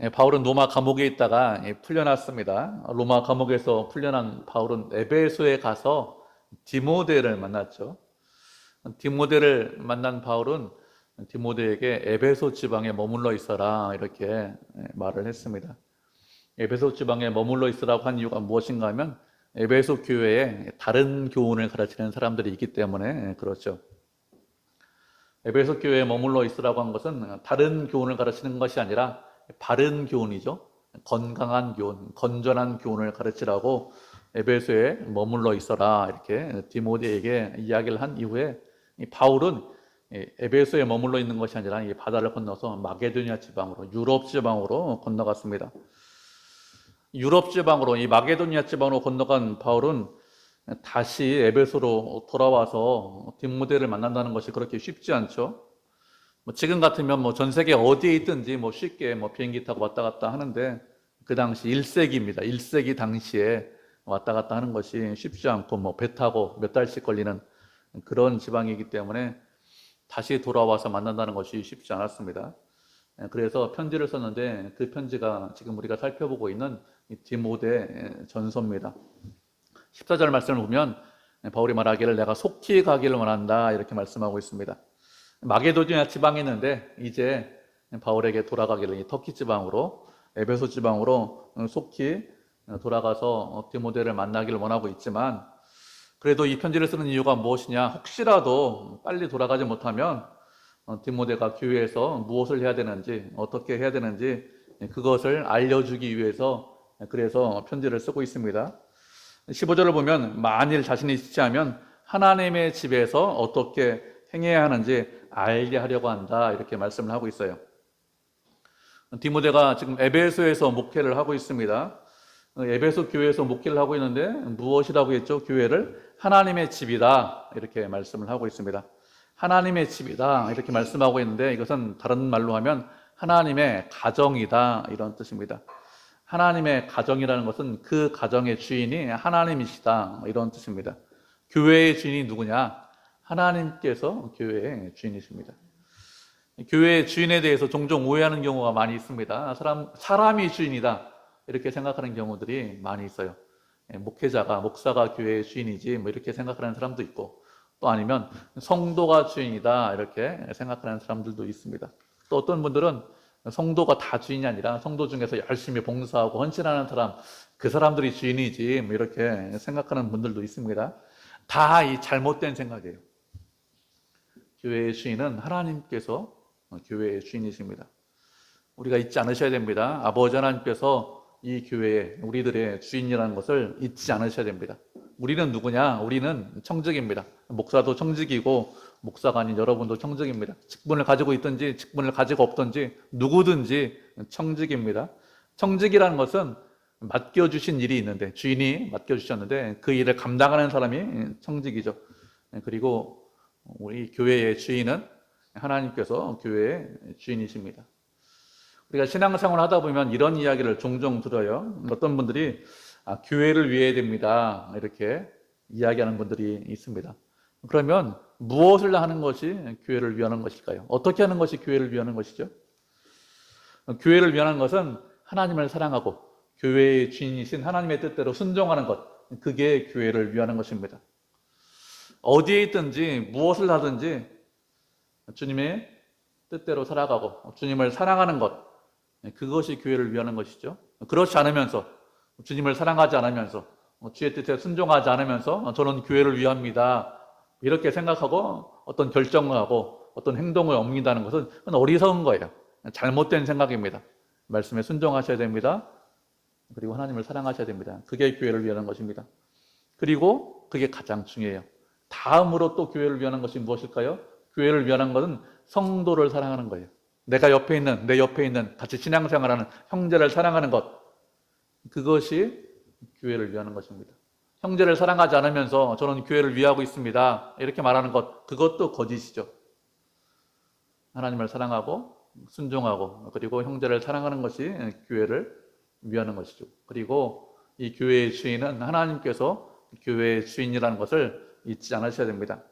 바울은 로마 감옥에 있다가 풀려났습니다. 로마 감옥에서 풀려난 바울은 에베소에 가서 디모데를 만났죠. 디모데를 만난 바울은 디모데에게 에베소 지방에 머물러 있어라 이렇게 말을 했습니다. 에베소 지방에 머물러 있으라고 한 이유가 무엇인가 하면 에베소 교회에 다른 교훈을 가르치는 사람들이 있기 때문에 그렇죠. 에베소 교회에 머물러 있으라고 한 것은 다른 교훈을 가르치는 것이 아니라 바른 교훈이죠. 건강한 교훈, 건전한 교훈을 가르치라고 에베소에 머물러 있어라 이렇게 디모데에게 이야기를 한 이후에 바울은 에베소에 머물러 있는 것이 아니라 이 바다를 건너서 마게도니아 지방으로, 유럽 지방으로 건너갔습니다. 유럽 지방으로, 이 마게도니아 지방으로 건너간 바울은 다시 에베소로 돌아와서 디모데를 만난다는 것이 그렇게 쉽지 않죠. 지금 같으면 전 세계 어디에 있든지 쉽게 비행기 타고 왔다 갔다 하는데 그 당시 1세기입니다. 1세기 당시에 왔다 갔다 하는 것이 쉽지 않고 배 타고 몇 달씩 걸리는 그런 지방이기 때문에 다시 돌아와서 만난다는 것이 쉽지 않았습니다. 그래서 편지를 썼는데 그 편지가 지금 우리가 살펴보고 있는 디모데 전서입니다. 14절 말씀을 보면 바울이 말하기를 내가 속히 가기를 원한다 이렇게 말씀하고 있습니다. 마게도니아 지방에 있는데 이제 바울에게 돌아가기를 터키 지방으로, 에베소 지방으로 속히 돌아가서 디모데를 만나기를 원하고 있지만 그래도 이 편지를 쓰는 이유가 무엇이냐, 혹시라도 빨리 돌아가지 못하면 디모데가 교회에서 무엇을 해야 되는지, 어떻게 해야 되는지 그것을 알려주기 위해서 그래서 편지를 쓰고 있습니다. 15절을 보면 만일 자신이 지체하면 하나님의 집에서 어떻게 행해야 하는지 알게 하려고 한다 이렇게 말씀을 하고 있어요. 디모데가 지금 에베소에서 목회를 하고 있습니다. 에베소 교회에서 목회를 하고 있는데 무엇이라고 했죠? 교회를 하나님의 집이다 이렇게 말씀을 하고 있습니다. 하나님의 집이다 이렇게 말씀하고 있는데 이것은 다른 말로 하면 하나님의 가정이다 이런 뜻입니다. 하나님의 가정이라는 것은 그 가정의 주인이 하나님이시다 이런 뜻입니다. 교회의 주인이 누구냐? 하나님께서 교회의 주인이십니다. 교회의 주인에 대해서 종종 오해하는 경우가 많이 있습니다. 사람이 주인이다 이렇게 생각하는 경우들이 많이 있어요. 목사가 교회의 주인이지 이렇게 생각하는 사람도 있고, 또 아니면 성도가 주인이다 이렇게 생각하는 사람들도 있습니다. 또 어떤 분들은 성도가 다 주인이 아니라 성도 중에서 열심히 봉사하고 헌신하는 사람, 그 사람들이 주인이지 이렇게 생각하는 분들도 있습니다. 다 이 잘못된 생각이에요. 교회의 주인은 하나님께서 교회의 주인이십니다. 우리가 잊지 않으셔야 됩니다. 아버지 하나님께서 이 교회의 우리들의 주인이라는 것을 잊지 않으셔야 됩니다. 우리는 누구냐? 우리는 청직입니다. 목사도 청직이고 목사가 아닌 여러분도 청직입니다. 직분을 가지고 있든지 직분을 가지고 없든지 누구든지 청직입니다. 청직이라는 것은 맡겨주신 일이 있는데, 주인이 맡겨주셨는데 그 일을 감당하는 사람이 청직이죠. 그리고 우리 교회의 주인은 하나님께서 교회의 주인이십니다. 우리가 신앙생활을 하다 보면 이런 이야기를 종종 들어요. 어떤 분들이 교회를 위해야 됩니다 이렇게 이야기하는 분들이 있습니다. 그러면 무엇을 하는 것이 교회를 위하는 것일까요? 어떻게 하는 것이 교회를 위하는 것이죠? 교회를 위하는 것은 하나님을 사랑하고 교회의 주인이신 하나님의 뜻대로 순종하는 것, 그게 교회를 위하는 것입니다. 어디에 있든지 무엇을 하든지 주님의 뜻대로 살아가고 주님을 사랑하는 것, 그것이 교회를 위하는 것이죠. 그렇지 않으면서, 주님을 사랑하지 않으면서, 주의 뜻에 순종하지 않으면서 저는 교회를 위합니다 이렇게 생각하고 어떤 결정을 하고 어떤 행동을 옮긴다는 것은 어리석은 거예요. 잘못된 생각입니다. 말씀에 순종하셔야 됩니다. 그리고 하나님을 사랑하셔야 됩니다. 그게 교회를 위하는 것입니다. 그리고 그게 가장 중요해요. 다음으로 또 교회를 위하는 것이 무엇일까요? 교회를 위하는 것은 성도를 사랑하는 거예요. 내 옆에 있는 같이 신앙생활하는 형제를 사랑하는 것, 그것이 교회를 위하는 것입니다. 형제를 사랑하지 않으면서 저는 교회를 위하고 있습니다 이렇게 말하는 것, 그것도 거짓이죠. 하나님을 사랑하고 순종하고 그리고 형제를 사랑하는 것이 교회를 위하는 것이죠. 그리고 이 교회의 주인은 하나님께서 교회의 주인이라는 것을 잊지 않으셔야 됩니다.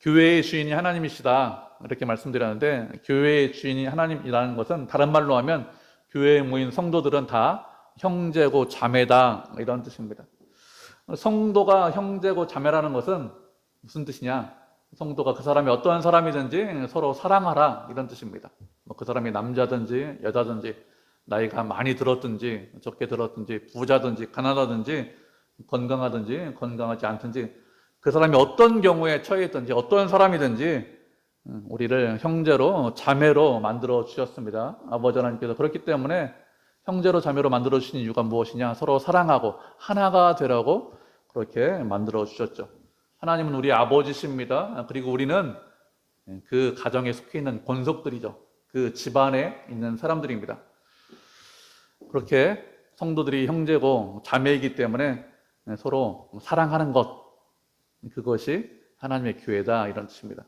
교회의 주인이 하나님이시다 이렇게 말씀드렸는데, 교회의 주인이 하나님이라는 것은 다른 말로 하면 교회에 모인 성도들은 다 형제고 자매다, 이런 뜻입니다. 성도가 형제고 자매라는 것은 무슨 뜻이냐? 성도가 그 사람이 어떠한 사람이든지 서로 사랑하라, 이런 뜻입니다. 그 사람이 남자든지 여자든지 나이가 많이 들었든지 적게 들었든지 부자든지 가난하든지 건강하든지 건강하지 않든지 그 사람이 어떤 경우에 처해 있든지 어떤 사람이든지 우리를 형제로 자매로 만들어 주셨습니다. 아버지 하나님께서. 그렇기 때문에 형제로 자매로 만들어 주신 이유가 무엇이냐? 서로 사랑하고 하나가 되라고 그렇게 만들어 주셨죠. 하나님은 우리 아버지십니다. 그리고 우리는 그 가정에 속해 있는 권속들이죠. 그 집안에 있는 사람들입니다. 그렇게 성도들이 형제고 자매이기 때문에 서로 사랑하는 것, 그것이 하나님의 교회다, 이런 뜻입니다.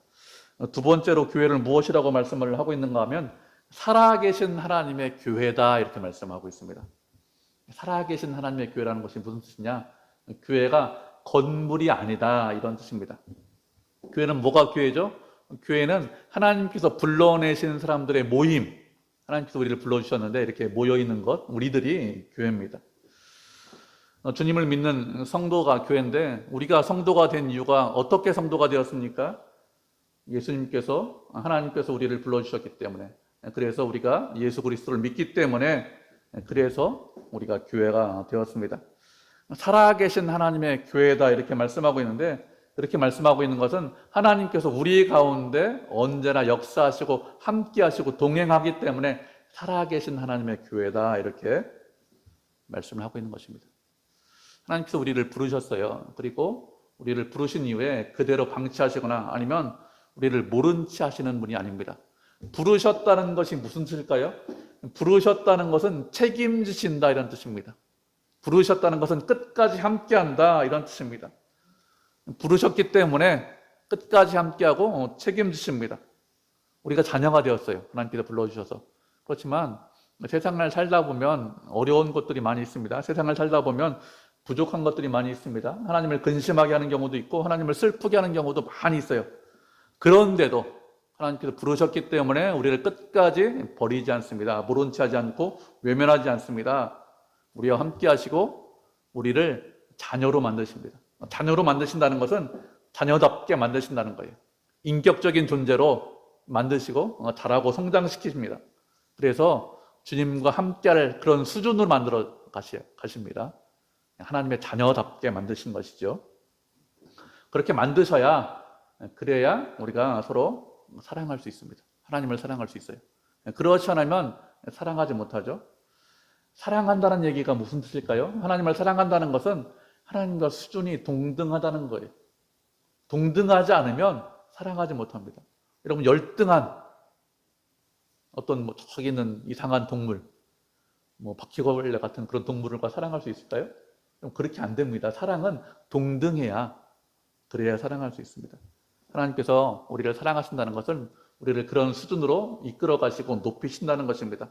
두 번째로 교회를 무엇이라고 말씀을 하고 있는가 하면 살아계신 하나님의 교회다, 이렇게 말씀하고 있습니다. 살아계신 하나님의 교회라는 것이 무슨 뜻이냐? 교회가 건물이 아니다, 이런 뜻입니다. 교회는 뭐가 교회죠? 교회는 하나님께서 불러내신 사람들의 모임, 하나님께서 우리를 불러주셨는데 이렇게 모여있는 것, 우리들이 교회입니다. 주님을 믿는 성도가 교회인데 우리가 성도가 된 이유가 어떻게 성도가 되었습니까? 예수님께서, 하나님께서 우리를 불러주셨기 때문에, 그래서 우리가 예수 그리스도를 믿기 때문에, 그래서 우리가 교회가 되었습니다. 살아계신 하나님의 교회다, 이렇게 말씀하고 있는데, 그렇게 말씀하고 있는 것은 하나님께서 우리 가운데 언제나 역사하시고 함께 하시고 동행하기 때문에 살아계신 하나님의 교회다, 이렇게 말씀을 하고 있는 것입니다. 하나님께서 우리를 부르셨어요. 그리고 우리를 부르신 이후에 그대로 방치하시거나 아니면 우리를 모른 채 하시는 분이 아닙니다. 부르셨다는 것이 무슨 뜻일까요? 부르셨다는 것은 책임지신다, 이런 뜻입니다. 부르셨다는 것은 끝까지 함께한다, 이런 뜻입니다. 부르셨기 때문에 끝까지 함께하고 책임지십니다. 우리가 자녀가 되었어요. 하나님께서 불러주셔서. 그렇지만 세상을 살다 보면 어려운 것들이 많이 있습니다. 세상을 살다 보면 부족한 것들이 많이 있습니다. 하나님을 근심하게 하는 경우도 있고 하나님을 슬프게 하는 경우도 많이 있어요. 그런데도 하나님께서 부르셨기 때문에 우리를 끝까지 버리지 않습니다. 모른 채 하지 않고 외면하지 않습니다. 우리와 함께 하시고 우리를 자녀로 만드십니다. 자녀로 만드신다는 것은 자녀답게 만드신다는 거예요. 인격적인 존재로 만드시고 자라고 성장시키십니다. 그래서 주님과 함께할 그런 수준으로 만들어 가십니다. 하나님의 자녀답게 만드신 것이죠. 그렇게 만드셔야, 그래야 우리가 서로 사랑할 수 있습니다. 하나님을 사랑할 수 있어요. 그렇지 않으면 사랑하지 못하죠. 사랑한다는 얘기가 무슨 뜻일까요? 하나님을 사랑한다는 것은 하나님과 수준이 동등하다는 거예요. 동등하지 않으면 사랑하지 못합니다. 여러분, 열등한 어떤 저기 있는 이상한 동물, 바퀴벌레 같은 그런 동물과 사랑할 수 있을까요? 그렇게 안 됩니다. 사랑은 동등해야, 그래야 사랑할 수 있습니다. 하나님께서 우리를 사랑하신다는 것은 우리를 그런 수준으로 이끌어 가시고 높이신다는 것입니다.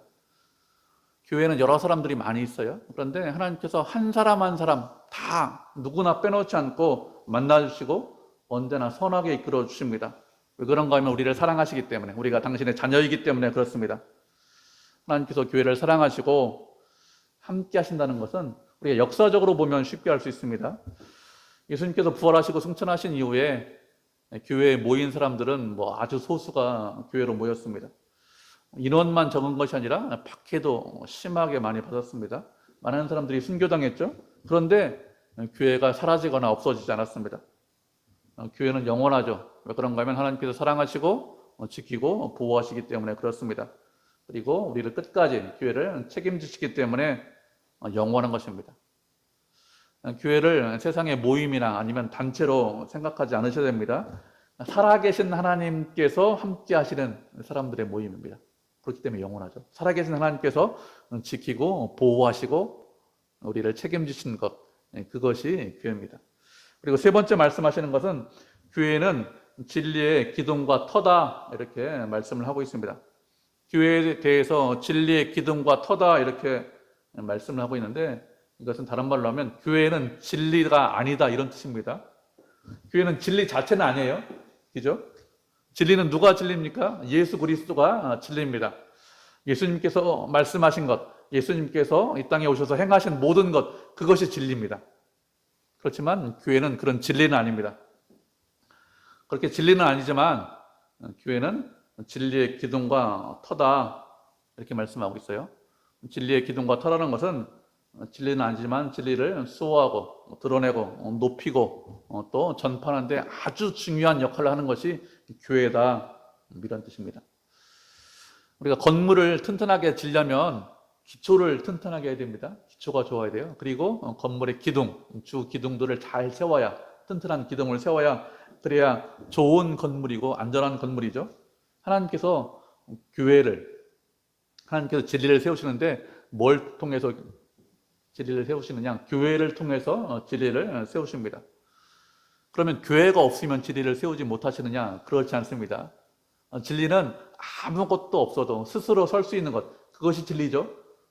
교회는 여러 사람들이 많이 있어요. 그런데 하나님께서 한 사람 한 사람 다 누구나 빼놓지 않고 만나주시고 언제나 선하게 이끌어 주십니다. 왜 그런가 하면 우리를 사랑하시기 때문에, 우리가 당신의 자녀이기 때문에 그렇습니다. 하나님께서 교회를 사랑하시고 함께 하신다는 것은 우리가 역사적으로 보면 쉽게 알 수 있습니다. 예수님께서 부활하시고 승천하신 이후에 교회에 모인 사람들은 아주 소수가 교회로 모였습니다. 인원만 적은 것이 아니라 박해도 심하게 많이 받았습니다. 많은 사람들이 순교당했죠. 그런데 교회가 사라지거나 없어지지 않았습니다. 교회는 영원하죠. 왜 그런가 하면 하나님께서 사랑하시고 지키고 보호하시기 때문에 그렇습니다. 그리고 우리를 끝까지 교회를 책임지시기 때문에 영원한 것입니다. 교회를 세상의 모임이나 아니면 단체로 생각하지 않으셔야 됩니다. 살아계신 하나님께서 함께 하시는 사람들의 모임입니다. 그렇기 때문에 영원하죠. 살아계신 하나님께서 지키고 보호하시고 우리를 책임지시는 것, 그것이 교회입니다. 그리고 세 번째 말씀하시는 것은 교회는 진리의 기둥과 터다, 이렇게 말씀을 하고 있습니다. 교회에 대해서 진리의 기둥과 터다, 이렇게 말씀을 하고 있는데, 이것은 다른 말로 하면 교회는 진리가 아니다, 이런 뜻입니다. 교회는 진리 자체는 아니에요. 그죠? 진리는 누가 진리입니까? 예수 그리스도가 진리입니다. 예수님께서 말씀하신 것, 예수님께서 이 땅에 오셔서 행하신 모든 것, 그것이 진리입니다. 그렇지만 교회는 그런 진리는 아닙니다. 그렇게 진리는 아니지만 교회는 진리의 기둥과 터다, 이렇게 말씀하고 있어요. 진리의 기둥과 터라는 것은 진리는 아니지만 진리를 수호하고 드러내고 높이고 또 전파하는 데 아주 중요한 역할을 하는 것이 교회다, 이런 뜻입니다. 우리가 건물을 튼튼하게 지려면 기초를 튼튼하게 해야 됩니다. 기초가 좋아야 돼요. 그리고 건물의 기둥, 주 기둥들을 잘 세워야, 튼튼한 기둥을 세워야, 그래야 좋은 건물이고 안전한 건물이죠. 하나님께서 진리를 세우시는데 뭘 통해서 진리를 세우시느냐? 교회를 통해서 진리를 세우십니다. 그러면 교회가 없으면 진리를 세우지 못하시느냐? 그렇지 않습니다. 진리는 아무것도 없어도 스스로 설 수 있는 것, 그것이 진리죠.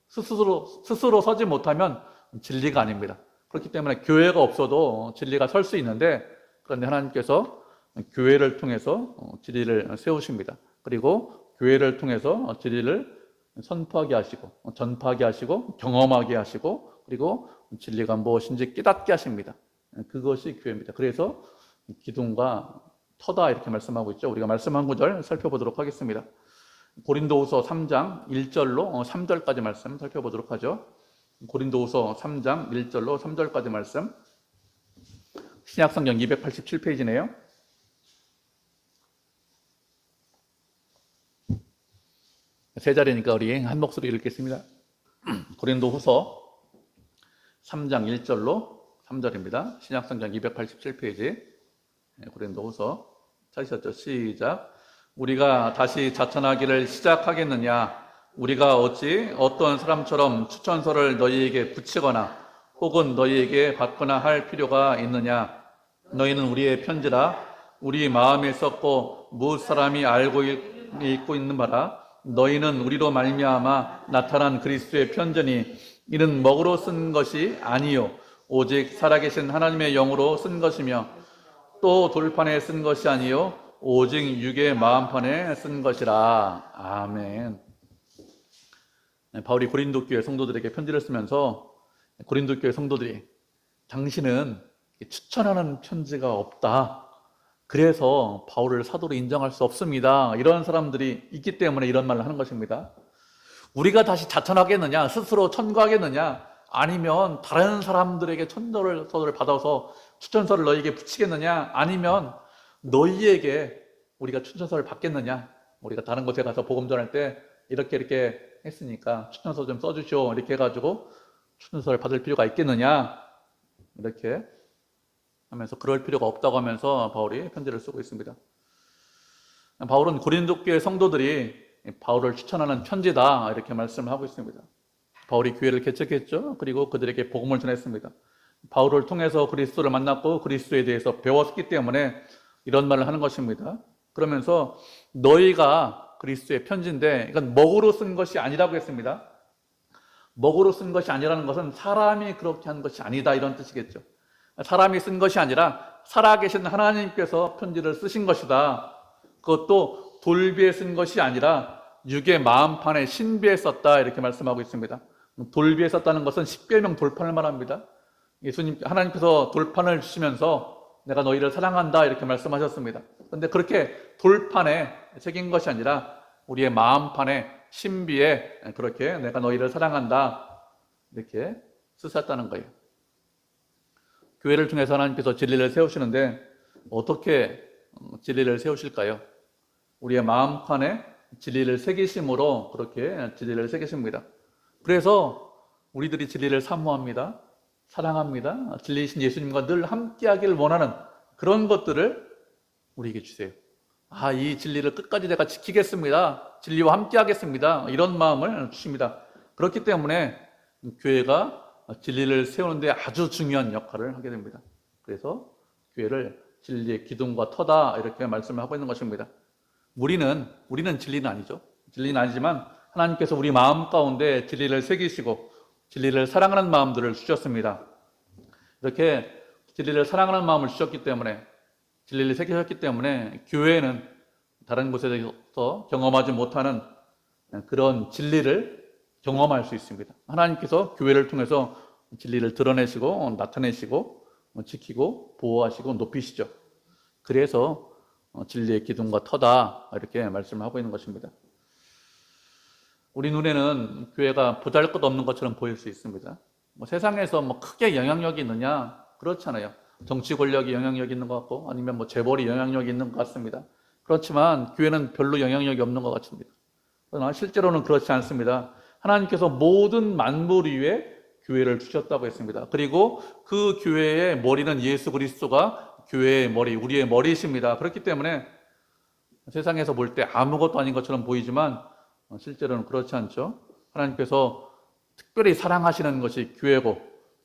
스스로 서지 못하면 진리가 아닙니다. 그렇기 때문에 교회가 없어도 진리가 설 수 있는데, 그런데 하나님께서 교회를 통해서 진리를 세우십니다. 그리고 교회를 통해서 진리를 선포하게 하시고, 전파하게 하시고, 경험하게 하시고, 그리고 진리가 무엇인지 깨닫게 하십니다. 그것이 교회입니다. 그래서 기둥과 터다, 이렇게 말씀하고 있죠. 우리가 말씀 한 구절 살펴보도록 하겠습니다. 고린도후서 3장 1절로 3절까지 말씀 살펴보도록 하죠. 고린도후서 3장 1절로 3절까지 말씀, 신약성경 287페이지네요. 세 자리니까 우리 한 목소리 읽겠습니다. 고린도후서 3장 1절로 3절입니다. 신약성경 287페이지, 고린도후서 찾으셨죠? 시작. 우리가 다시 자천하기를 시작하겠느냐? 우리가 어찌 어떤 사람처럼 추천서를 너희에게 붙이거나 혹은 너희에게 받거나 할 필요가 있느냐? 너희는 우리의 편지라. 우리 마음에 썼고 무엇 사람이 알고 읽고 있는 바라. 너희는 우리로 말미암아 나타난 그리스도의 편지니 이는 먹으로 쓴 것이 아니요 오직 살아계신 하나님의 영으로 쓴 것이며 또 돌판에 쓴 것이 아니요 오직 육의 마음판에 쓴 것이라. 아멘. 바울이 고린도 교회 성도들에게 편지를 쓰면서, 고린도 교회 성도들이 당신은 추천하는 편지가 없다, 그래서 바울을 사도로 인정할 수 없습니다, 이런 사람들이 있기 때문에 이런 말을 하는 것입니다. 우리가 다시 자천하겠느냐, 스스로 천거하겠느냐, 아니면 다른 사람들에게 천도를 받아서 추천서를 너희에게 붙이겠느냐, 아니면 너희에게 우리가 추천서를 받겠느냐, 우리가 다른 곳에 가서 복음 전할 때 이렇게 했으니까 추천서 좀 써주시오, 이렇게 해가지고 추천서를 받을 필요가 있겠느냐, 이렇게 하면서 그럴 필요가 없다고 하면서 바울이 편지를 쓰고 있습니다. 바울은 고린도 교회 성도들이 바울을 추천하는 편지다, 이렇게 말씀을 하고 있습니다. 바울이 교회를 개척했죠. 그리고 그들에게 복음을 전했습니다. 바울을 통해서 그리스도를 만났고 그리스도에 대해서 배웠기 때문에 이런 말을 하는 것입니다. 그러면서 너희가 그리스도의 편지인데 이건 먹으로 쓴 것이 아니라고 했습니다. 먹으로 쓴 것이 아니라는 것은 사람이 그렇게 한 것이 아니다, 이런 뜻이겠죠. 사람이 쓴 것이 아니라 살아계신 하나님께서 편지를 쓰신 것이다. 그것도 돌비에 쓴 것이 아니라 육의 마음판에 신비에 썼다, 이렇게 말씀하고 있습니다. 돌비에 썼다는 것은 십계명 돌판을 말합니다. 하나님께서 돌판을 주시면서 내가 너희를 사랑한다, 이렇게 말씀하셨습니다. 그런데 그렇게 돌판에 새긴 것이 아니라 우리의 마음판에 신비에 그렇게 내가 너희를 사랑한다, 이렇게 쓰셨다는 거예요. 교회를 통해서 하나님께서 진리를 세우시는데 어떻게 진리를 세우실까요? 우리의 마음판에 진리를 새기심으로 그렇게 진리를 새기십니다. 그래서 우리들이 진리를 사모합니다, 사랑합니다. 진리이신 예수님과 늘 함께하기를 원하는 그런 것들을 우리에게 주세요. 이 진리를 끝까지 내가 지키겠습니다, 진리와 함께하겠습니다, 이런 마음을 주십니다. 그렇기 때문에 교회가 진리를 세우는데 아주 중요한 역할을 하게 됩니다. 그래서 교회를 진리의 기둥과 터다, 이렇게 말씀을 하고 있는 것입니다. 우리는 진리는 아니죠. 진리는 아니지만 하나님께서 우리 마음 가운데 진리를 새기시고 진리를 사랑하는 마음들을 주셨습니다. 이렇게 진리를 사랑하는 마음을 주셨기 때문에, 진리를 새기셨기 때문에 교회는 다른 곳에서 경험하지 못하는 그런 진리를 경험할 수 있습니다. 하나님께서 교회를 통해서 진리를 드러내시고 나타내시고 지키고 보호하시고 높이시죠. 그래서 진리의 기둥과 터다 이렇게 말씀을 하고 있는 것입니다. 우리 눈에는 교회가 보잘것없는 것처럼 보일 수 있습니다. 세상에서 크게 영향력이 있느냐? 그렇잖아요. 정치 권력이 영향력이 있는 것 같고 아니면 재벌이 영향력이 있는 것 같습니다. 그렇지만 교회는 별로 영향력이 없는 것 같습니다. 그러나 실제로는 그렇지 않습니다. 하나님께서 모든 만물 위에 교회를 주셨다고 했습니다. 그리고 그 교회의 머리는 예수 그리스도가 교회의 머리, 우리의 머리이십니다. 그렇기 때문에 세상에서 볼 때 아무것도 아닌 것처럼 보이지만 실제로는 그렇지 않죠. 하나님께서 특별히 사랑하시는 것이 교회고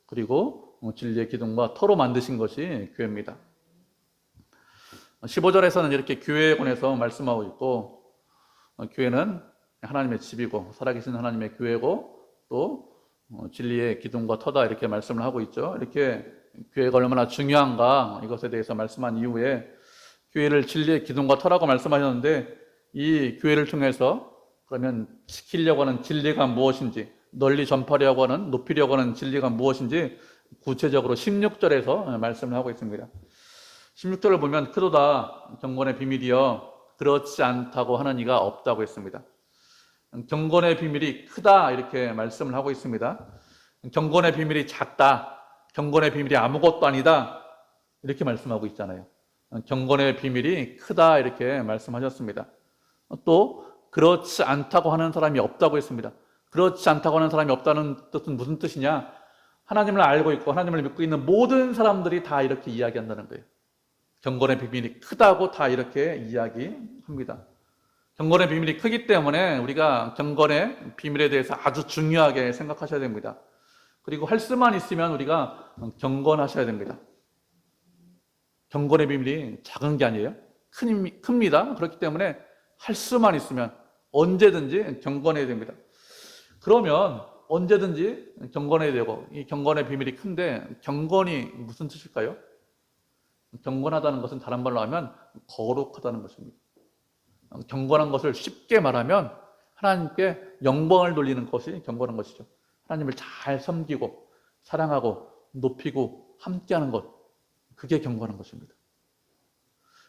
그리고 진리의 기둥과 터로 만드신 것이 교회입니다. 15절에서는 이렇게 교회에 관해서 말씀하고 있고 교회는 하나님의 집이고 살아계신 하나님의 교회고 또 진리의 기둥과 터다 이렇게 말씀을 하고 있죠. 이렇게 교회가 얼마나 중요한가 이것에 대해서 말씀한 이후에 교회를 진리의 기둥과 터라고 말씀하셨는데 이 교회를 통해서 그러면 지키려고 하는 진리가 무엇인지 널리 전파하려고 하는 높이려고 하는 진리가 무엇인지 구체적으로 16절에서 말씀을 하고 있습니다. 16절을 보면 크도다 경건의 비밀이여 그렇지 않다고 하는 이가 없다고 했습니다. 경건의 비밀이 크다 이렇게 말씀을 하고 있습니다. 경건의 비밀이 작다, 경건의 비밀이 아무것도 아니다 이렇게 말씀하고 있잖아요. 경건의 비밀이 크다 이렇게 말씀하셨습니다. 또 그렇지 않다고 하는 사람이 없다고 했습니다. 그렇지 않다고 하는 사람이 없다는 뜻은 무슨 뜻이냐? 하나님을 알고 있고 하나님을 믿고 있는 모든 사람들이 다 이렇게 이야기한다는 거예요. 경건의 비밀이 크다고 다 이렇게 이야기합니다. 경건의 비밀이 크기 때문에 우리가 경건의 비밀에 대해서 아주 중요하게 생각하셔야 됩니다. 그리고 할 수만 있으면 우리가 경건하셔야 됩니다. 경건의 비밀이 작은 게 아니에요. 큽니다. 그렇기 때문에 할 수만 있으면 언제든지 경건해야 됩니다. 그러면 언제든지 경건해야 되고 이 경건의 비밀이 큰데 경건이 무슨 뜻일까요? 경건하다는 것은 다른 말로 하면 거룩하다는 것입니다. 경건한 것을 쉽게 말하면 하나님께 영광을 돌리는 것이 경건한 것이죠. 하나님을 잘 섬기고 사랑하고 높이고 함께하는 것, 그게 경건한 것입니다.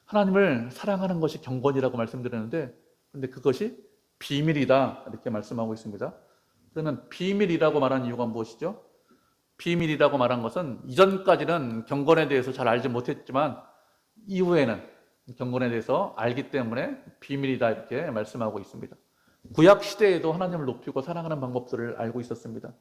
하나님을 사랑하는 것이 경건이라고 말씀드렸는데 근데 그것이 비밀이다 이렇게 말씀하고 있습니다. 그러면 비밀이라고 말한 이유가 무엇이죠? 비밀이라고 말한 것은 이전까지는 경건에 대해서 잘 알지 못했지만 이후에는 경건에 대해서 알기 때문에 비밀이다 이렇게 말씀하고 있습니다. 구약 시대에도 하나님을 높이고 사랑하는 방법들을 알고 있었습니다.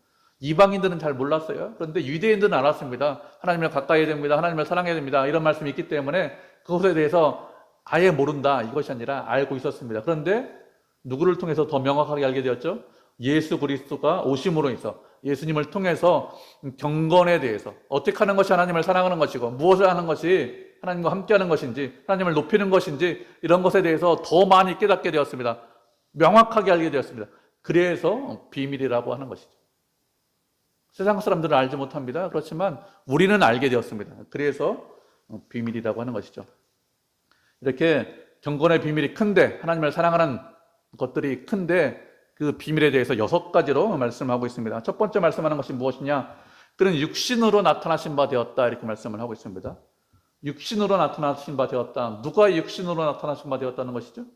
이방인들은 잘 몰랐어요. 그런데 유대인들은 알았습니다. 하나님을 가까이 해야 됩니다. 하나님을 사랑해야 됩니다. 이런 말씀이 있기 때문에 그것에 대해서 아예 모른다 이것이 아니라 알고 있었습니다. 그런데 누구를 통해서 더 명확하게 알게 되었죠? 예수 그리스도가 오심으로 인해서 예수님을 통해서 경건에 대해서 어떻게 하는 것이 하나님을 사랑하는 것이고 무엇을 하는 것이 하나님과 함께하는 것인지 하나님을 높이는 것인지 이런 것에 대해서 더 많이 깨닫게 되었습니다. 명확하게 알게 되었습니다. 그래서 비밀이라고 하는 것이죠. 세상 사람들은 알지 못합니다. 그렇지만 우리는 알게 되었습니다. 그래서 비밀이라고 하는 것이죠. 이렇게 경건의 비밀이 큰데 하나님을 사랑하는 것들이 큰데 그 비밀에 대해서 6가지로 말씀하고 있습니다. 첫 번째 말씀하는 것이 무엇이냐? 그는 육신으로 나타나신 바 되었다 이렇게 말씀을 하고 있습니다. 육신으로 나타나신 바 되었다. 누가 육신으로 나타나신 바 되었다는 것이죠?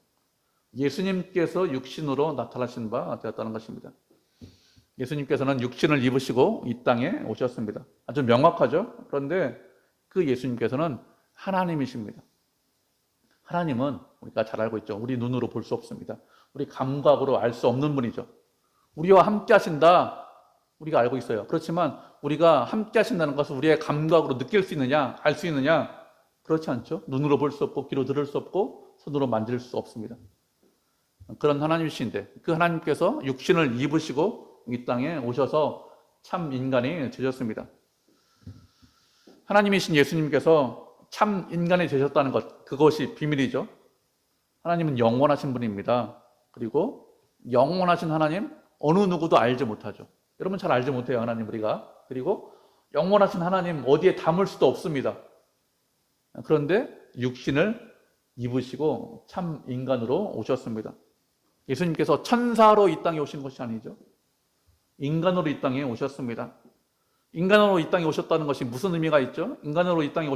예수님께서 육신으로 나타나신 바 되었다는 것입니다. 예수님께서는 육신을 입으시고 이 땅에 오셨습니다. 아주 명확하죠? 그런데 그 예수님께서는 하나님이십니다. 하나님은 우리가 잘 알고 있죠. 우리 눈으로 볼 수 없습니다. 우리 감각으로 알 수 없는 분이죠. 우리와 함께 하신다. 우리가 알고 있어요. 그렇지만 우리가 함께 하신다는 것을 우리의 감각으로 느낄 수 있느냐, 알 수 있느냐? 그렇지 않죠. 눈으로 볼 수 없고 귀로 들을 수 없고 손으로 만질 수 없습니다. 그런 하나님이신데 그 하나님께서 육신을 입으시고 이 땅에 오셔서 참 인간이 되셨습니다. 하나님이신 예수님께서 참 인간이 되셨다는 것, 그것이 비밀이죠. 하나님은 영원하신 분입니다. 그리고 영원하신 하나님 어느 누구도 알지 못하죠. 여러분 잘 알지 못해요, 하나님 우리가. 그리고 영원하신 하나님 어디에 담을 수도 없습니다. 그런데 육신을 입으시고 참 인간으로 오셨습니다. 예수님께서 천사로 이 땅에 오신 것이 아니죠. 인간으로 이 땅에 오셨습니다. 인간으로 이 땅에 오셨다는 것이 무슨 의미가 있죠? 인간으로 이 땅에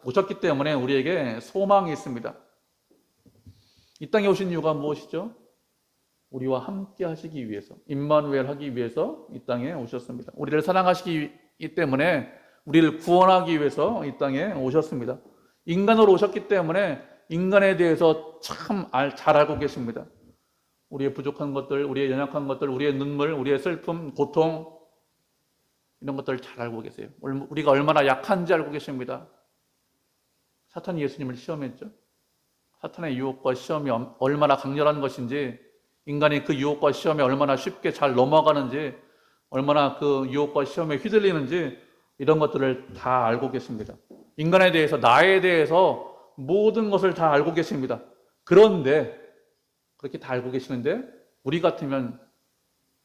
오셨기 때문에 우리에게 소망이 있습니다. 이 땅에 오신 이유가 무엇이죠? 우리와 함께 하시기 위해서, 임마누엘 하기 위해서 이 땅에 오셨습니다. 우리를 사랑하시기 때문에 우리를 구원하기 위해서 이 땅에 오셨습니다. 인간으로 오셨기 때문에 인간에 대해서 참 잘 알고 계십니다. 우리의 부족한 것들, 우리의 연약한 것들, 우리의 눈물, 우리의 슬픔, 고통, 이런 것들을 잘 알고 계세요. 우리가 얼마나 약한지 알고 계십니다. 사탄이 예수님을 시험했죠. 사탄의 유혹과 시험이 얼마나 강렬한 것인지, 인간이 그 유혹과 시험에 얼마나 쉽게 잘 넘어가는지, 얼마나 그 유혹과 시험에 휘둘리는지, 이런 것들을 다 알고 계십니다. 인간에 대해서, 나에 대해서 모든 것을 다 알고 계십니다. 그런데 그렇게 다 알고 계시는데 우리 같으면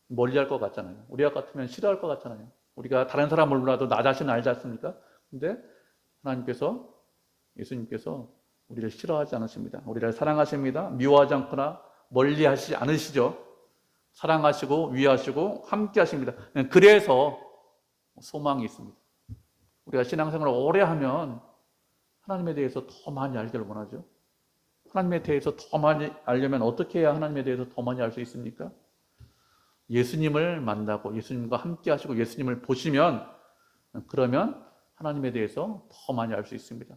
멀리할 것 같잖아요. 우리 같으면 싫어할 것 같잖아요. 우리가 다른 사람을 몰라도 나 자신을 알지 않습니까? 근데 하나님께서, 예수님께서 우리를 싫어하지 않으십니다. 우리를 사랑하십니다. 미워하지 않거나 멀리하지 않으시죠. 사랑하시고 위하시고 함께 하십니다. 그래서 소망이 있습니다. 우리가 신앙생활을 오래 하면 하나님에 대해서 더 많이 알기를 원하죠. 하나님에 대해서 더 많이 알려면 어떻게 해야 하나님에 대해서 더 많이 알 수 있습니까? 예수님을 만나고 예수님과 함께 하시고 예수님을 보시면, 그러면 하나님에 대해서 더 많이 알 수 있습니다.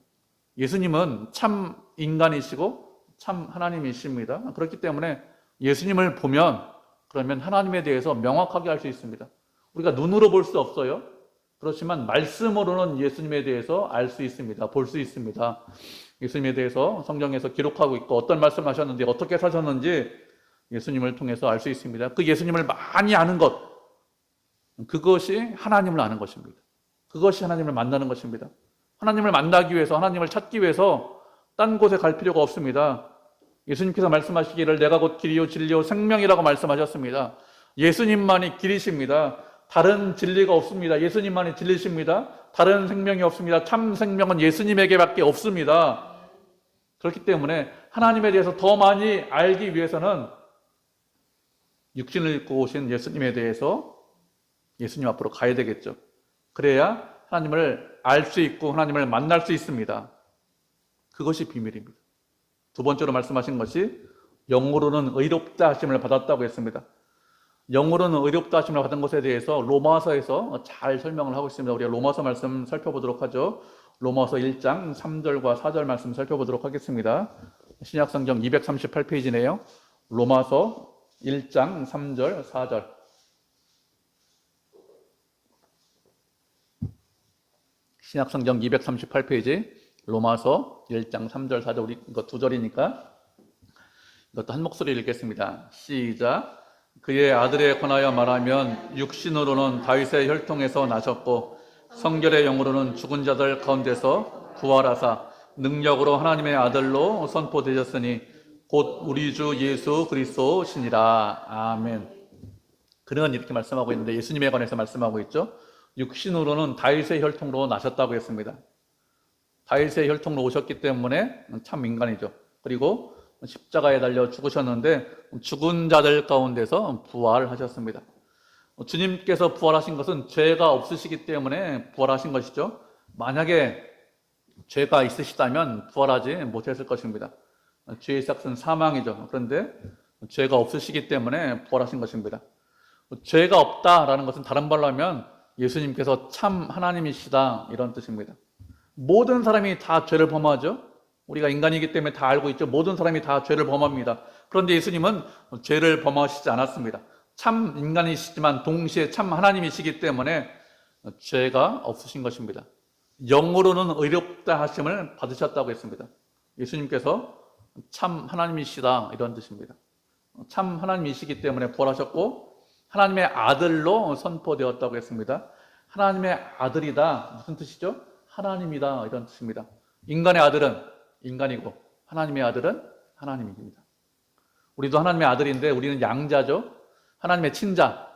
예수님은 참 인간이시고 참 하나님이십니다. 그렇기 때문에 예수님을 보면 그러면 하나님에 대해서 명확하게 알 수 있습니다. 우리가 눈으로 볼 수 없어요. 그렇지만 말씀으로는 예수님에 대해서 알 수 있습니다. 볼 수 있습니다. 예수님에 대해서 성경에서 기록하고 있고 어떤 말씀 하셨는지 어떻게 사셨는지 예수님을 통해서 알 수 있습니다. 그 예수님을 많이 아는 것, 그것이 하나님을 아는 것입니다. 그것이 하나님을 만나는 것입니다. 하나님을 만나기 위해서, 하나님을 찾기 위해서 딴 곳에 갈 필요가 없습니다. 예수님께서 말씀하시기를 내가 곧 길이요 진리요 생명이라고 말씀하셨습니다. 예수님만이 길이십니다. 다른 진리가 없습니다. 예수님만이 진리십니다. 다른 생명이 없습니다. 참 생명은 예수님에게밖에 없습니다. 그렇기 때문에 하나님에 대해서 더 많이 알기 위해서는 육신을 입고 오신 예수님에 대해서 예수님 앞으로 가야 되겠죠. 그래야 하나님을 알 수 있고 하나님을 만날 수 있습니다. 그것이 비밀입니다. 두 번째로 말씀하신 것이 영으로는 의롭다 하심을 받았다고 했습니다. 영으로는 의롭다 하심을 받은 것에 대해서 로마서에서 잘 설명을 하고 있습니다. 우리가 로마서 말씀 살펴보도록 하죠. 로마서 1장 3절과 4절 말씀 살펴보도록 하겠습니다. 신약성경 238페이지네요. 로마서 1장 3절 4절. 신약성경 238페이지 로마서 1장 3절 4절. 우리 이거 두 절이니까 이것도 한 목소리 읽겠습니다. 시작. 그의 아들에 관하여 말하면 육신으로는 다윗의 혈통에서 나셨고 성결의 영으로는 죽은 자들 가운데서 부활하사 능력으로 하나님의 아들로 선포되셨으니 곧 우리 주 예수 그리스도시니라. 아멘. 그는 이렇게 말씀하고 있는데 예수님에 관해서 말씀하고 있죠. 육신으로는 다윗의 혈통으로 나셨다고 했습니다. 다윗의 혈통으로 오셨기 때문에 참 인간이죠. 그리고 십자가에 달려 죽으셨는데 죽은 자들 가운데서 부활하셨습니다. 주님께서 부활하신 것은 죄가 없으시기 때문에 부활하신 것이죠. 만약에 죄가 있으시다면 부활하지 못했을 것입니다. 죄의 삭은 사망이죠. 그런데 죄가 없으시기 때문에 부활하신 것입니다. 죄가 없다라는 것은 다른 말로 하면 예수님께서 참 하나님이시다 이런 뜻입니다. 모든 사람이 다 죄를 범하죠. 우리가 인간이기 때문에 다 알고 있죠. 모든 사람이 다 죄를 범합니다. 그런데 예수님은 죄를 범하시지 않았습니다. 참 인간이시지만 동시에 참 하나님이시기 때문에 죄가 없으신 것입니다. 영으로는 의롭다 하심을 받으셨다고 했습니다. 예수님께서 참 하나님이시다 이런 뜻입니다. 참 하나님이시기 때문에 부활하셨고 하나님의 아들로 선포되었다고 했습니다. 하나님의 아들이다 무슨 뜻이죠? 하나님이다 이런 뜻입니다. 인간의 아들은 인간이고 하나님의 아들은 하나님입니다. 우리도 하나님의 아들인데 우리는 양자죠. 하나님의 친자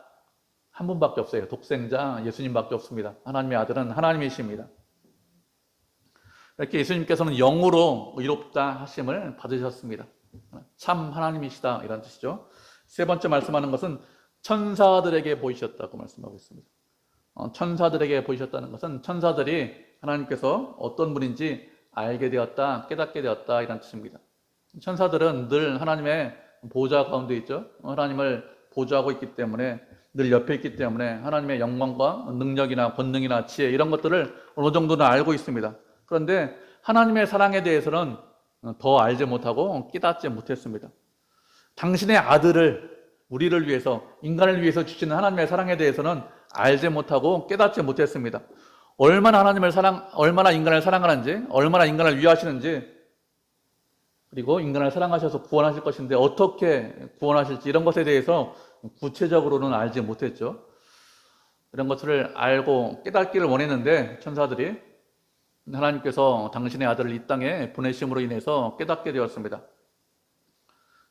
한 분밖에 없어요. 독생자 예수님밖에 없습니다. 하나님의 아들은 하나님이십니다. 이렇게 예수님께서는 영으로 의롭다 하심을 받으셨습니다. 참 하나님이시다 이런 뜻이죠. 세 번째 말씀하는 것은 천사들에게 보이셨다고 말씀하고 있습니다. 천사들에게 보이셨다는 것은 천사들이 하나님께서 어떤 분인지 알게 되었다, 깨닫게 되었다 이런 뜻입니다. 천사들은 늘 하나님의 보좌 가운데 있죠. 하나님을 보좌하고 있기 때문에, 늘 옆에 있기 때문에 하나님의 영광과 능력이나 권능이나 지혜 이런 것들을 어느 정도는 알고 있습니다. 그런데 하나님의 사랑에 대해서는 더 알지 못하고 깨닫지 못했습니다. 당신의 아들을 우리를 위해서, 인간을 위해서 주시는 하나님의 사랑에 대해서는 알지 못하고 깨닫지 못했습니다. 얼마나 얼마나 인간을 사랑하는지, 얼마나 인간을 위하시는지, 그리고 인간을 사랑하셔서 구원하실 것인데 어떻게 구원하실지 이런 것에 대해서 구체적으로는 알지 못했죠. 이런 것들을 알고 깨닫기를 원했는데 천사들이 하나님께서 당신의 아들을 이 땅에 보내심으로 인해서 깨닫게 되었습니다.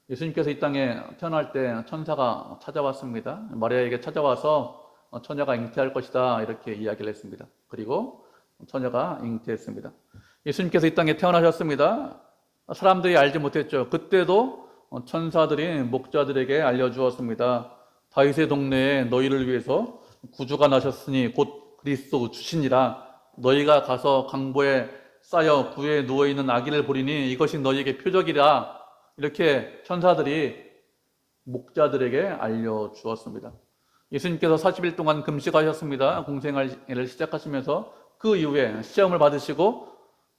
예수님께서 이 땅에 태어날 때 천사가 찾아왔습니다. 마리아에게 찾아와서 처녀가 잉태할 것이다 이렇게 이야기를 했습니다. 그리고 처녀가 잉태했습니다. 예수님께서 이 땅에 태어나셨습니다. 사람들이 알지 못했죠. 그때도 천사들이 목자들에게 알려주었습니다. 다윗의 동네에 너희를 위해서 구주가 나셨으니 곧 그리스도 주시니라. 너희가 가서 강보에 쌓여 구에 누워있는 아기를 보리니 이것이 너희에게 표적이라. 이렇게 천사들이 목자들에게 알려주었습니다. 예수님께서 40일 동안 금식하셨습니다. 공생애를 시작하시면서 그 이후에 시험을 받으시고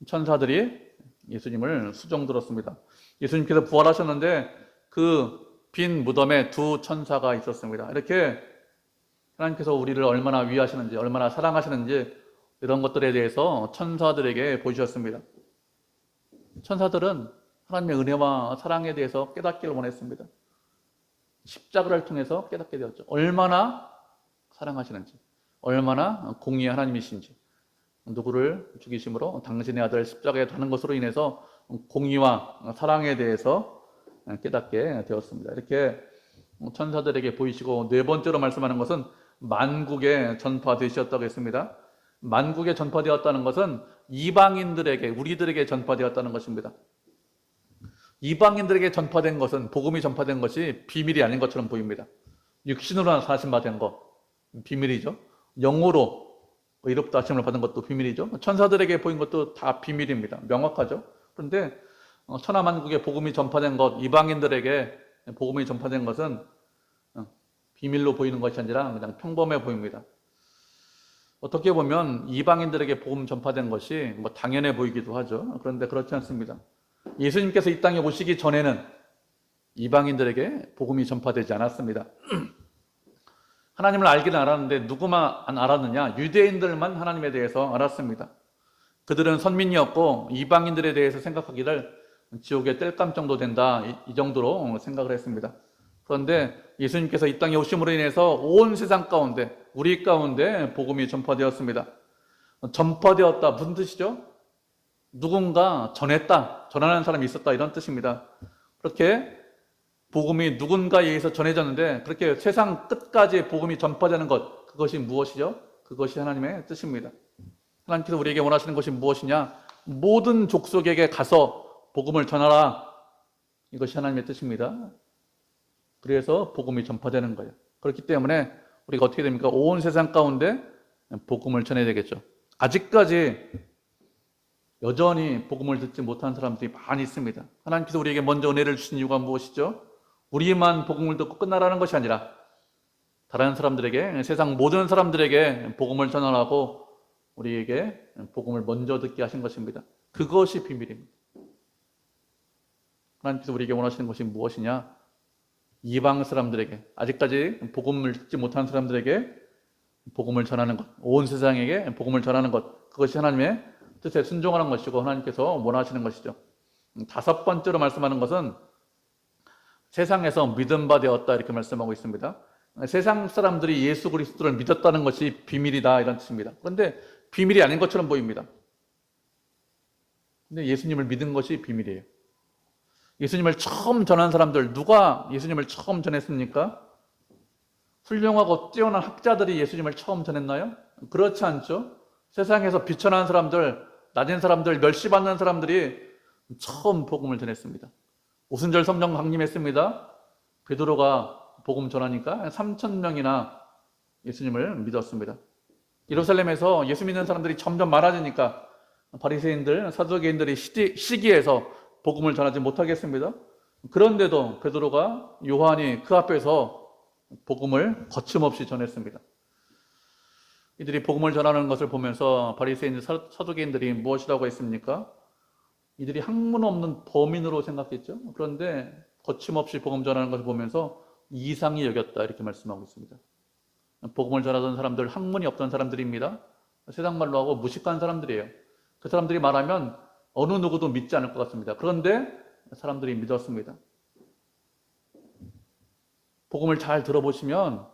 천사들이 예수님을 수종 들었습니다. 예수님께서 부활하셨는데 그 빈 무덤에 두 천사가 있었습니다. 이렇게 하나님께서 우리를 얼마나 위하시는지, 얼마나 사랑하시는지 이런 것들에 대해서 천사들에게 보이셨습니다. 천사들은 하나님의 은혜와 사랑에 대해서 깨닫기를 원했습니다. 십자가를 통해서 깨닫게 되었죠. 얼마나 사랑하시는지, 얼마나 공의의 하나님이신지, 누구를 죽이심으로 당신의 아들 십자가에 다는 것으로 인해서 공의와 사랑에 대해서 깨닫게 되었습니다. 이렇게 천사들에게 보이시고 네 번째로 말씀하는 것은 만국에 전파되셨다고 했습니다. 만국에 전파되었다는 것은 이방인들에게, 우리들에게 전파되었다는 것입니다. 이방인들에게 전파된 것은, 복음이 전파된 것이 비밀이 아닌 것처럼 보입니다. 육신으로 사심받은 것, 비밀이죠. 영으로 의롭다 하심을 받은 것도 비밀이죠. 천사들에게 보인 것도 다 비밀입니다. 명확하죠. 그런데 천하만국에 복음이 전파된 것, 이방인들에게 복음이 전파된 것은 비밀로 보이는 것이 아니라 그냥 평범해 보입니다. 어떻게 보면 이방인들에게 복음 전파된 것이 당연해 보이기도 하죠. 그런데 그렇지 않습니다. 예수님께서 이 땅에 오시기 전에는 이방인들에게 복음이 전파되지 않았습니다. 하나님을 알기는 알았는데 누구만 알았느냐? 유대인들만 하나님에 대해서 알았습니다. 그들은 선민이었고 이방인들에 대해서 생각하기를 지옥의 땔감 정도 된다, 이 정도로 생각을 했습니다. 그런데 예수님께서 이 땅에 오심으로 인해서 온 세상 가운데, 우리 가운데 복음이 전파되었습니다. 전파되었다, 무슨 뜻이죠? 누군가 전했다, 전하는 사람이 있었다, 이런 뜻입니다. 그렇게 복음이 누군가에 의해서 전해졌는데 그렇게 세상 끝까지 복음이 전파되는 것, 그것이 무엇이죠? 그것이 하나님의 뜻입니다. 하나님께서 우리에게 원하시는 것이 무엇이냐? 모든 족속에게 가서 복음을 전하라. 이것이 하나님의 뜻입니다. 그래서 복음이 전파되는 거예요. 그렇기 때문에 우리가 어떻게 됩니까? 온 세상 가운데 복음을 전해야 되겠죠. 아직까지 여전히 복음을 듣지 못한 사람들이 많이 있습니다. 하나님께서 우리에게 먼저 은혜를 주신 이유가 무엇이죠? 우리만 복음을 듣고 끝나라는 것이 아니라 다른 사람들에게, 세상 모든 사람들에게 복음을 전하라고 우리에게 복음을 먼저 듣게 하신 것입니다. 그것이 비밀입니다. 하나님께서 우리에게 원하시는 것이 무엇이냐? 이방 사람들에게, 아직까지 복음을 듣지 못한 사람들에게 복음을 전하는 것, 온 세상에게 복음을 전하는 것, 그것이 하나님의 뜻에 순종하는 것이고 하나님께서 원하시는 것이죠. 다섯 번째로 말씀하는 것은 세상에서 믿음 바 되었다, 이렇게 말씀하고 있습니다. 세상 사람들이 예수 그리스도를 믿었다는 것이 비밀이다, 이런 뜻입니다. 그런데 비밀이 아닌 것처럼 보입니다. 근데 예수님을 믿은 것이 비밀이에요. 예수님을 처음 전한 사람들, 누가 예수님을 처음 전했습니까? 훌륭하고 뛰어난 학자들이 예수님을 처음 전했나요? 그렇지 않죠. 세상에서 비천한 사람들, 낮은 사람들, 멸시받는 사람들이 처음 복음을 전했습니다. 오순절 성령 강림했습니다. 베드로가 복음 전하니까 3천 명이나 예수님을 믿었습니다. 예루살렘에서 예수 믿는 사람들이 점점 많아지니까 바리새인들, 사두개인들이 시기해서 복음을 전하지 못하겠습니다. 그런데도 베드로가, 요한이 그 앞에서 복음을 거침없이 전했습니다. 이들이 복음을 전하는 것을 보면서 바리새인들, 사두개인들이 무엇이라고 했습니까? 이들이 학문 없는 범인으로 생각했죠. 그런데 거침없이 복음 전하는 것을 보면서 이상히 여겼다, 이렇게 말씀하고 있습니다. 복음을 전하던 사람들, 학문이 없던 사람들입니다. 세상 말로 하고 무식한 사람들이에요. 그 사람들이 말하면 어느 누구도 믿지 않을 것 같습니다. 그런데 사람들이 믿었습니다. 복음을 잘 들어보시면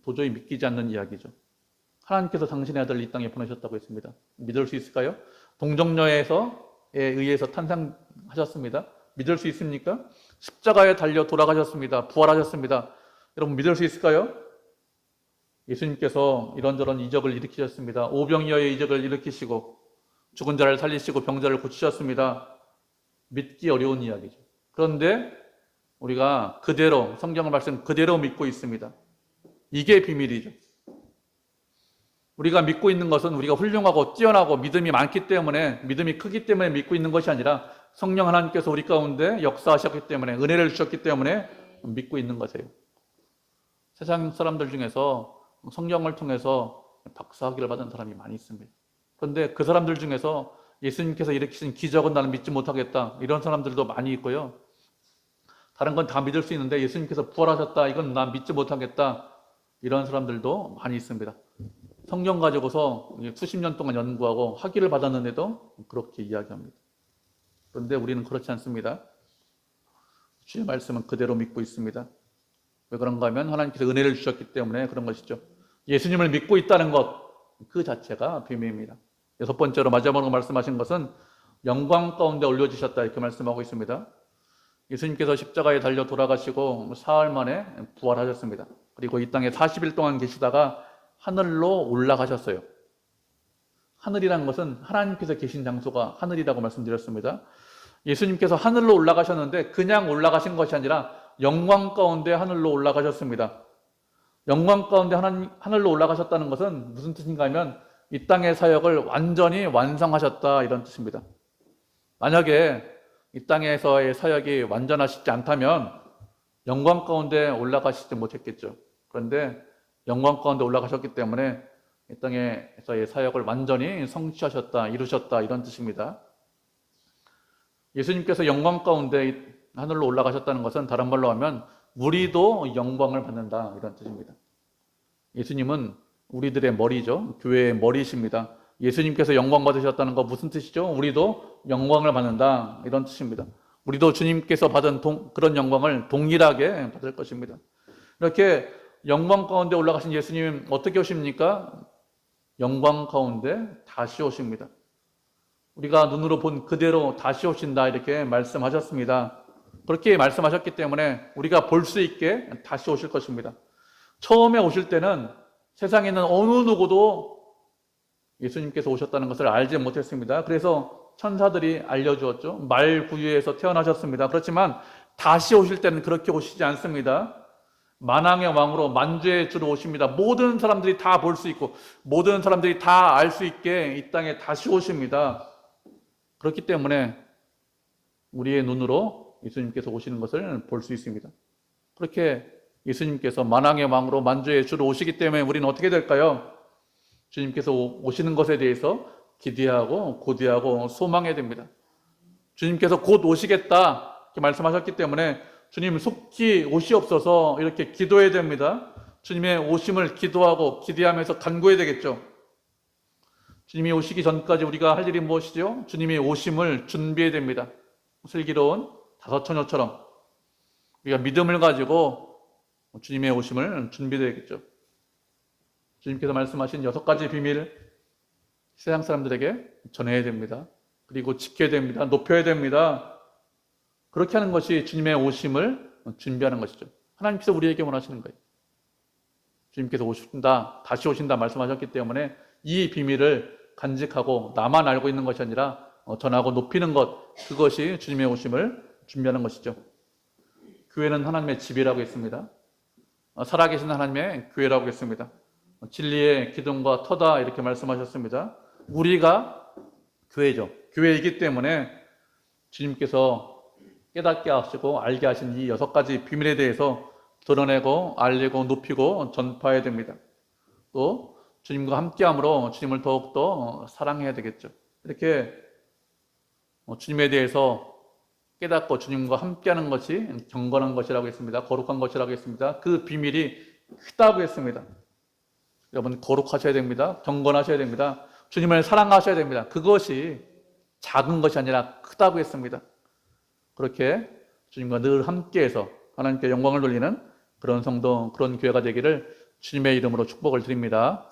도저히 믿기지 않는 이야기죠. 하나님께서 당신의 아들을 이 땅에 보내셨다고 했습니다. 믿을 수 있을까요? 동정녀에 의해서 탄생하셨습니다. 믿을 수 있습니까? 십자가에 달려 돌아가셨습니다. 부활하셨습니다. 여러분 믿을 수 있을까요? 예수님께서 이런저런 이적을 일으키셨습니다. 오병이어의 이적을 일으키시고 죽은 자를 살리시고 병자를 고치셨습니다. 믿기 어려운 이야기죠. 그런데 우리가 그대로 성경의 말씀 그대로 믿고 있습니다. 이게 비밀이죠. 우리가 믿고 있는 것은 우리가 훌륭하고 뛰어나고 믿음이 많기 때문에, 믿음이 크기 때문에 믿고 있는 것이 아니라 성령 하나님께서 우리 가운데 역사하셨기 때문에, 은혜를 주셨기 때문에 믿고 있는 것이에요. 세상 사람들 중에서 성경을 통해서 박사학위를 받은 사람이 많이 있습니다. 그런데 그 사람들 중에서 예수님께서 일으키신 기적은 나는 믿지 못하겠다, 이런 사람들도 많이 있고요. 다른 건 다 믿을 수 있는데 예수님께서 부활하셨다, 이건 난 믿지 못하겠다, 이런 사람들도 많이 있습니다. 성경 가지고서 수십 년 동안 연구하고 학위를 받았는데도 그렇게 이야기합니다. 그런데 우리는 그렇지 않습니다. 주의 말씀은 그대로 믿고 있습니다. 왜 그런가 하면 하나님께서 은혜를 주셨기 때문에 그런 것이죠. 예수님을 믿고 있다는 것, 그 자체가 비밀입니다. 여섯 번째로 마지막으로 말씀하신 것은 영광 가운데 올려주셨다, 이렇게 말씀하고 있습니다. 예수님께서 십자가에 달려 돌아가시고 사흘 만에 부활하셨습니다. 그리고 이 땅에 40일 동안 계시다가 하늘로 올라가셨어요. 하늘이란 것은 하나님께서 계신 장소가 하늘이라고 말씀드렸습니다. 예수님께서 하늘로 올라가셨는데 그냥 올라가신 것이 아니라 영광 가운데 하늘로 올라가셨습니다. 영광 가운데 하늘로 올라가셨다는 것은 무슨 뜻인가 하면 이 땅의 사역을 완전히 완성하셨다, 이런 뜻입니다. 만약에 이 땅에서의 사역이 완전하시지 않다면 영광 가운데 올라가시지 못했겠죠. 그런데 영광 가운데 올라가셨기 때문에 이 땅에서의 사역을 완전히 성취하셨다, 이루셨다, 이런 뜻입니다. 예수님께서 영광 가운데 하늘로 올라가셨다는 것은 다른 말로 하면 우리도 영광을 받는다, 이런 뜻입니다. 예수님은 우리들의 머리죠. 교회의 머리이십니다. 예수님께서 영광 받으셨다는 거 무슨 뜻이죠? 우리도 영광을 받는다, 이런 뜻입니다. 우리도 주님께서 받은 그런 영광을 동일하게 받을 것입니다. 이렇게 영광 가운데 올라가신 예수님 어떻게 오십니까? 영광 가운데 다시 오십니다. 우리가 눈으로 본 그대로 다시 오신다, 이렇게 말씀하셨습니다. 그렇게 말씀하셨기 때문에 우리가 볼 수 있게 다시 오실 것입니다. 처음에 오실 때는 세상에 있는 어느 누구도 예수님께서 오셨다는 것을 알지 못했습니다. 그래서 천사들이 알려주었죠. 말 구유에서 태어나셨습니다. 그렇지만 다시 오실 때는 그렇게 오시지 않습니다. 만왕의 왕으로 만주의 주로 오십니다. 모든 사람들이 다 볼 수 있고 모든 사람들이 다 알 수 있게 이 땅에 다시 오십니다. 그렇기 때문에 우리의 눈으로 예수님께서 오시는 것을 볼 수 있습니다. 그렇게 예수님께서 만왕의 왕으로 만주의 주로 오시기 때문에 우리는 어떻게 될까요? 주님께서 오시는 것에 대해서 기대하고 고대하고 소망해야 됩니다. 주님께서 곧 오시겠다, 이렇게 말씀하셨기 때문에 주님 속히 오시옵소서, 이렇게 기도해야 됩니다. 주님의 오심을 기도하고 기대하면서 간구해야 되겠죠. 주님이 오시기 전까지 우리가 할 일이 무엇이죠? 주님의 오심을 준비해야 됩니다. 슬기로운 다섯 처녀처럼 우리가 믿음을 가지고 주님의 오심을 준비되겠죠. 주님께서 말씀하신 6가지 비밀을 세상 사람들에게 전해야 됩니다. 그리고 지켜야 됩니다. 높여야 됩니다. 그렇게 하는 것이 주님의 오심을 준비하는 것이죠. 하나님께서 우리에게 원하시는 거예요. 주님께서 오신다, 다시 오신다 말씀하셨기 때문에 이 비밀을 간직하고 나만 알고 있는 것이 아니라 전하고 높이는 것, 그것이 주님의 오심을 준비하는 것이죠. 교회는 하나님의 집이라고 했습니다. 살아계신 하나님의 교회라고 했습니다. 진리의 기둥과 터다 이렇게 말씀하셨습니다. 우리가 교회죠. 교회이기 때문에 주님께서 깨닫게 하시고 알게 하신 이 6가지 비밀에 대해서 드러내고 알리고 높이고 전파해야 됩니다. 또 주님과 함께함으로 주님을 더욱더 사랑해야 되겠죠. 이렇게 주님에 대해서 깨닫고 주님과 함께하는 것이 경건한 것이라고 했습니다. 거룩한 것이라고 했습니다. 그 비밀이 크다고 했습니다. 여러분 거룩하셔야 됩니다. 경건하셔야 됩니다. 주님을 사랑하셔야 됩니다. 그것이 작은 것이 아니라 크다고 했습니다. 그렇게 주님과 늘 함께해서 하나님께 영광을 돌리는 그런 성도, 그런 교회가 되기를 주님의 이름으로 축복을 드립니다.